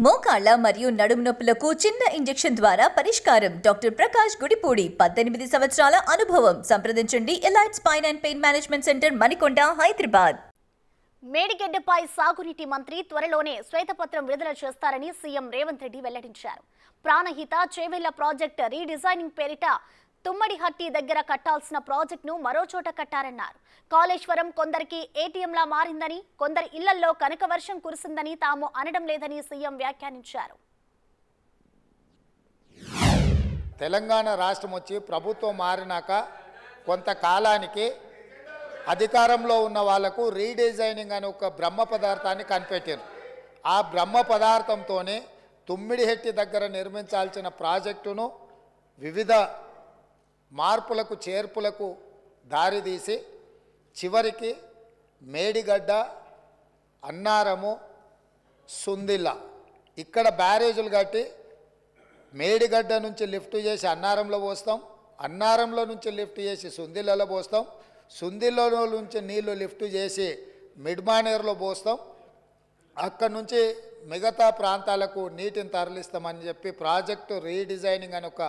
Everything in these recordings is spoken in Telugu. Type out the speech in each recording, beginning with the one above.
మోకాళ్ల మరియు నడుము నొప్పులకు చిన్న ఇంజెక్షన్ ద్వారా పరిష్కారం. డాక్టర్ ప్రకాష్ గుడిపూడి, 18 సంవత్సరాల అనుభవం. సంప్రదించండి. Elite spine and pain management centre, Manikonda, Hyderabad. మేడిగడ్డపై సాగునీటి మంత్రి త్వరలోనే శ్వేతపత్రం విడుదల చేస్తారని సీఎం రేవంత్ రెడ్డి వెల్లడించారు. ప్రాణహిత చేవెళ్ల ప్రాజెక్ట్ రీడిజైనింగ్ పేరిట తుమ్మడిహట్టి దగ్గర కట్టాల్సిన ప్రాజెక్టును మరో చోట కట్టారన్నారు. కాళేశ్వరం కొందరికి ఏటీఎంలా మారిందని, కొందరి ఇళ్లలో కనక వర్షం కురిసిందని తాము అనడం లేదని సీఎం వ్యాఖ్యానించారు. తెలంగాణ రాష్ట్రం వచ్చి ప్రభుత్వం మారినాక కొంతకాలానికి అధికారంలో ఉన్న వాళ్లకు రీడిజైనింగ్ అనే ఒక బ్రహ్మ పదార్థాన్ని కనిపెట్టారు. ఆ బ్రహ్మ పదార్థంతోనే తుమ్మిడిహెట్టి దగ్గర నిర్మించాల్సిన ప్రాజెక్టును వివిధ మార్పులకు చేర్పులకు దారితీసి చివరికి మేడిగడ్డ, అన్నారము, సుందిల్ల ఇక్కడ బ్యారేజులు కట్టి మేడిగడ్డ నుంచి లిఫ్ట్ చేసి అన్నారంలో పోస్తాం, అన్నారంలో నుంచి లిఫ్ట్ చేసి సుందిల్లలో పోస్తాం, సుందిల్లలో నుంచి నీళ్లు లిఫ్ట్ చేసి మిడ్మానేరులో పోస్తాం, అక్కడి నుంచి మిగతా ప్రాంతాలకు నీటిని తరలిస్తామని చెప్పి ప్రాజెక్టు రీడిజైనింగ్ అని ఒక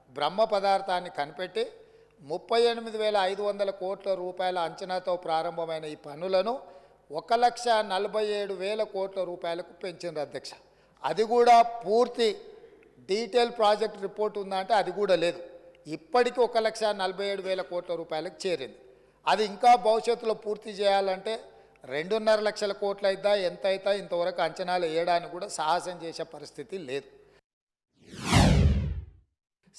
బ్రహ్మ పదార్థాన్ని కనిపెట్టి 38,500 కోట్ల రూపాయల అంచనాతో ప్రారంభమైన ఈ పనులను 1,47,000 కోట్ల రూపాయలకు పెంచింది అధ్యక్ష. అది కూడా పూర్తి డీటెయిల్ ప్రాజెక్ట్ రిపోర్ట్ ఉందంటే అది కూడా లేదు. ఇప్పటికీ 1,47,000 కోట్ల రూపాయలకు చేరింది. అది ఇంకా భవిష్యత్తులో పూర్తి చేయాలంటే 2.5 లక్షల కోట్లు అయిద్దా, ఎంత అవుతా ఇంతవరకు అంచనాలు వేయడానికి కూడా సాహసం చేసే పరిస్థితి లేదు.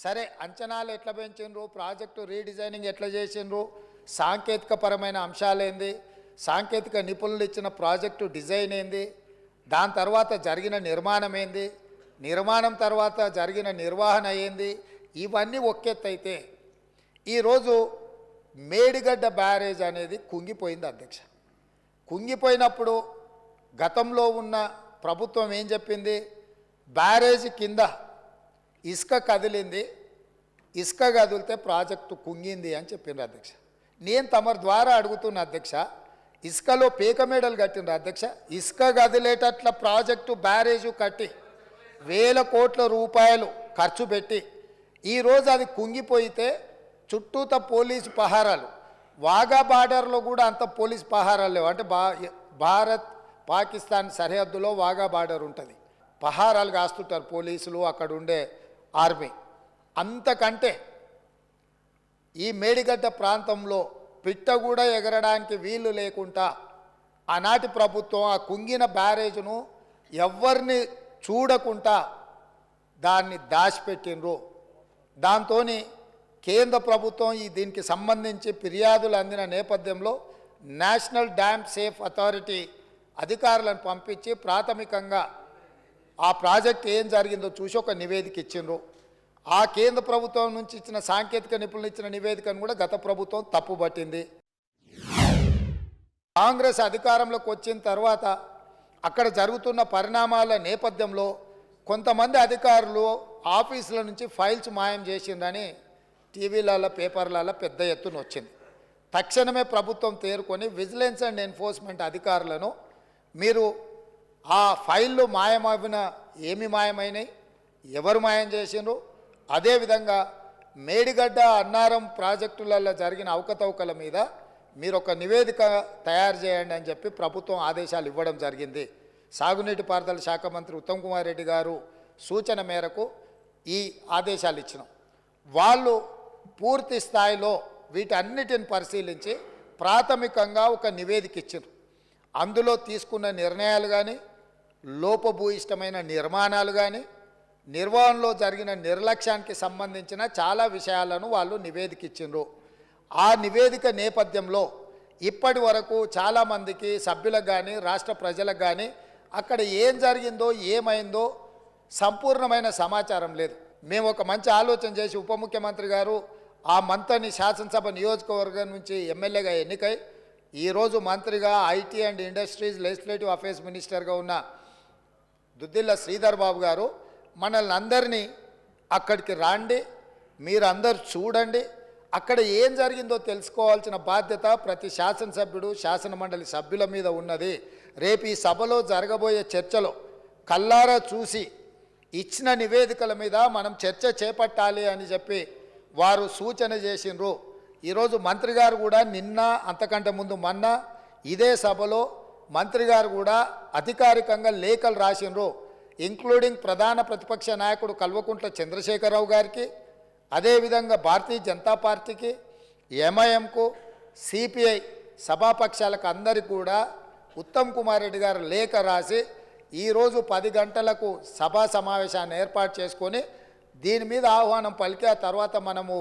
సరే, అంచనాలు ఎట్లా పెంచిండ్రు, ప్రాజెక్టు రీడిజైనింగ్ ఎట్లా చేసిండ్రు, సాంకేతికపరమైన అంశాలేంది, సాంకేతిక నిపుణులు ఇచ్చిన ప్రాజెక్టు డిజైన్ ఏంది, దాని తర్వాత జరిగిన నిర్మాణం ఏంది, నిర్మాణం తర్వాత జరిగిన నిర్వహణ ఏంది, ఇవన్నీ ఒకెత్తైతే ఈరోజు మేడిగడ్డ బ్యారేజ్ అనేది కుంగిపోయింది అధ్యక్ష. కుంగిపోయినప్పుడు గతంలో ఉన్న ప్రభుత్వం ఏం చెప్పింది, బ్యారేజ్ కింద ఇసుక కదిలింది, ఇసుక కదిలితే ప్రాజెక్టు కుంగింది అని చెప్పిండ్రు అధ్యక్ష. నేను తమరి ద్వారా అడుగుతున్న అధ్యక్ష, ఇసుకలో పీకమేడలు కట్టిండ్రు అధ్యక్ష. ఇసుక కదిలేటట్ల ప్రాజెక్టు బ్యారేజు కట్టి 1,000 కోట్ల రూపాయలు ఖర్చు పెట్టి ఈరోజు అది కుంగిపోయితే చుట్టూత పోలీసు పహారాలు, వాఘా బార్డర్లో కూడా అంత పోలీసు పహారాలు లేవు. అంటే భారత్ పాకిస్తాన్ సరిహద్దులో వాఘా బార్డర్ ఉంటుంది, పహారాలు కాస్తుంటారు పోలీసులు, అక్కడ ఉండే ఆర్మీ. అంతకంటే ఈ మేడిగడ్డ ప్రాంతంలో పిట్ట కూడా ఎగరడానికి వీలు లేకుండా ఆనాటి ప్రభుత్వం ఆ కుంగిన బ్యారేజ్ను ఎవరిని చూడకుండా దాన్ని దాచిపెట్టినరు. దాంతో కేంద్ర ప్రభుత్వం దీనికి సంబంధించి ఫిర్యాదులు అందిన నేపథ్యంలో నేషనల్ డ్యామ్ సేఫ్ అథారిటీ అధికారులను పంపించి ప్రాథమికంగా ఆ ప్రాజెక్ట్ ఏం జరిగిందో చూసి ఒక నివేదిక ఇచ్చిండ్రు. ఆ కేంద్ర ప్రభుత్వం నుంచి ఇచ్చిన సాంకేతిక నిపుణులు ఇచ్చిన నివేదికను కూడా గత ప్రభుత్వం తప్పుపట్టింది. కాంగ్రెస్ అధికారంలోకి వచ్చిన తర్వాత అక్కడ జరుగుతున్న పరిణామాల నేపథ్యంలో కొంతమంది అధికారులు ఆఫీసుల నుంచి ఫైల్స్ మాయం చేసిందని టీవీలలో, పేపర్లలో పెద్ద ఎత్తున వచ్చింది. తక్షణమే ప్రభుత్వం తేరుకొని విజిలెన్స్ అండ్ ఎన్ఫోర్స్మెంట్ అధికారులను మీరు ఆ ఫైళ్ళు మాయమవిన ఏమి మాయమైనాయి, ఎవరు మాయం చేసిండ్రు, అదేవిధంగా మేడిగడ్డ, అన్నారం ప్రాజెక్టులలో జరిగిన అవకతవకల మీద మీరు ఒక నివేదిక తయారు చేయండి అని చెప్పి ప్రభుత్వం ఆదేశాలు ఇవ్వడం జరిగింది. సాగునీటి పారుదల శాఖ మంత్రి ఉత్తమ్ కుమార్ రెడ్డి గారు సూచన మేరకు ఈ ఆదేశాలు ఇచ్చినాం. వాళ్ళు పూర్తి స్థాయిలో వీటన్నిటిని పరిశీలించి ప్రాథమికంగా ఒక నివేదిక ఇచ్చారు. అందులో తీసుకున్న నిర్ణయాలు కానీ, లోపభూయిష్టమైన నిర్మాణాలు కానీ, నిర్వహణలో జరిగిన నిర్లక్ష్యానికి సంబంధించిన చాలా విషయాలను వాళ్ళు నివేదిక ఇచ్చిండ్రు. ఆ నివేదిక నేపథ్యంలో ఇప్పటి వరకు చాలామందికి సభ్యులకు కానీ, రాష్ట్ర ప్రజలకు కానీ అక్కడ ఏం జరిగిందో, ఏమైందో సంపూర్ణమైన సమాచారం లేదు. మేము ఒక మంచి ఆలోచన చేసి ఉప ముఖ్యమంత్రి గారు ఆ మంత్రిని శాసనసభ నియోజకవర్గం నుంచి ఎమ్మెల్యేగా ఎన్నికై ఈరోజు మంత్రిగా IT and industries legislative affairs మినిస్టర్గా ఉన్న దుద్దిల్ల శ్రీధర్ బాబు గారు మనల్ని అందరినీ అక్కడికి రాండి, మీరందరూ చూడండి, అక్కడ ఏం జరిగిందో తెలుసుకోవాల్సిన బాధ్యత ప్రతి శాసనసభ్యుడు, శాసనమండలి సభ్యుల మీద ఉన్నది. రేపు ఈ సభలో జరగబోయే చర్చలో కల్లారా చూసి ఇచ్చిన నివేదికల మీద మనం చర్చ చేపట్టాలి అని చెప్పి వారు సూచన చేసినారు. ఈరోజు మంత్రి గారు కూడా నిన్న అంతకంటే ముందు మొన్న ఇదే సభలో మంత్రి గారు కూడా అధికారికంగా లేఖలు రాసినారు. ఇంక్లూడింగ్ ప్రధాన ప్రతిపక్ష నాయకుడు కల్వకుంట్ల చంద్రశేఖరరావు గారికి, అదేవిధంగా భారతీయ జనతా పార్టీకి, ఎంఐఎంకు, సిపిఐ సభాపక్షాలకు అందరికీ కూడా ఉత్తమ్ కుమార్ రెడ్డి గారు లేఖ రాసి ఈరోజు 10 గంటలకు సభా సమావేశాన్ని ఏర్పాటు చేసుకొని దీని మీద ఆహ్వానం పలికి ఆ తర్వాత మనము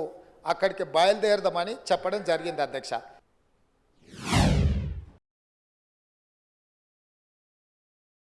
అక్కడికి బయలుదేరదామని చెప్పడం జరిగింది అధ్యక్ష.